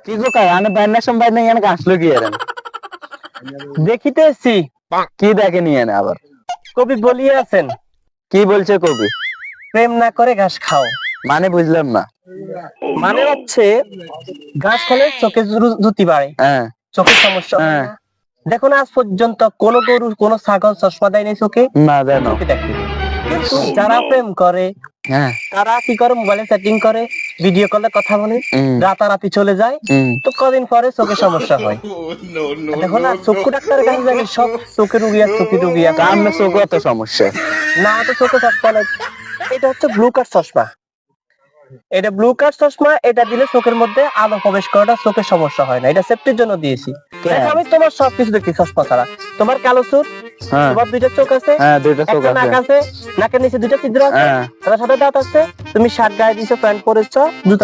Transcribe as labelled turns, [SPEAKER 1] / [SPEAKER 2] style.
[SPEAKER 1] কি গো কাই আনে বাইনা সম্বাই নাই এনে আসলো কি এর
[SPEAKER 2] দেখিতেছি
[SPEAKER 1] কি দেখে নিয়ে এনে আবার
[SPEAKER 2] কবি বলিয়ে আছেন,
[SPEAKER 1] কি বলছে কবি?
[SPEAKER 2] প্রেম না করে ঘাস খাও।
[SPEAKER 1] মানে বুঝলাম না।
[SPEAKER 2] মানে হচ্ছে ঘাস খেলে চোখে জুতি বাড়ে,
[SPEAKER 1] হ্যাঁ
[SPEAKER 2] চোখের সমস্যা হয়
[SPEAKER 1] হ্যাঁ
[SPEAKER 2] না। দেখো না আজ পর্যন্ত কোন গরু কোন ছাগল চশমা দেয় নাই চোখে,
[SPEAKER 1] না জানো।
[SPEAKER 2] চোখে দেখে। কিন্তু যারা প্রেম করে
[SPEAKER 1] হ্যাঁ
[SPEAKER 2] তারা কি করে, মোবাইলে সেটিং করে, ভিডিও কলে কথা বলে, রাতারাতি চলে যায়, তো কদিন পরে চোখে সমস্যা হয়। দেখো না চক্ষু ডাক্তারের কাছে জানি সব চোখের রুগী আর চোখের রুগী আছে।
[SPEAKER 1] কার না চোখ অত সমস্যা?
[SPEAKER 2] না তো চোখে চশমা নাই। এটা হচ্ছে ব্লু কাট চশমা। এটা ব্লু কাট চশমা, এটা দিলে চোখের মধ্যে আলো প্রবেশ করাটা চোখের সমস্যা হয় না, এটা সেফটির জন্য দিয়েছি। দেখো আমি তোমার সবকিছু দেখি চশমা ছাড়া। তোমার কালো চুল, তোমার দুইটা চোখ আছে,
[SPEAKER 1] হ্যাঁ দুইটা চোখ
[SPEAKER 2] একটা নাক
[SPEAKER 1] আছে,
[SPEAKER 2] আছে, নাকের নিচে দুইটা ছিদ্র আছে,
[SPEAKER 1] হ্যাঁ
[SPEAKER 2] তার সাথে দাঁত আছে, তুমি শার্ট গায়ে দিয়েছো, প্যান্ট পরেছো, জুতো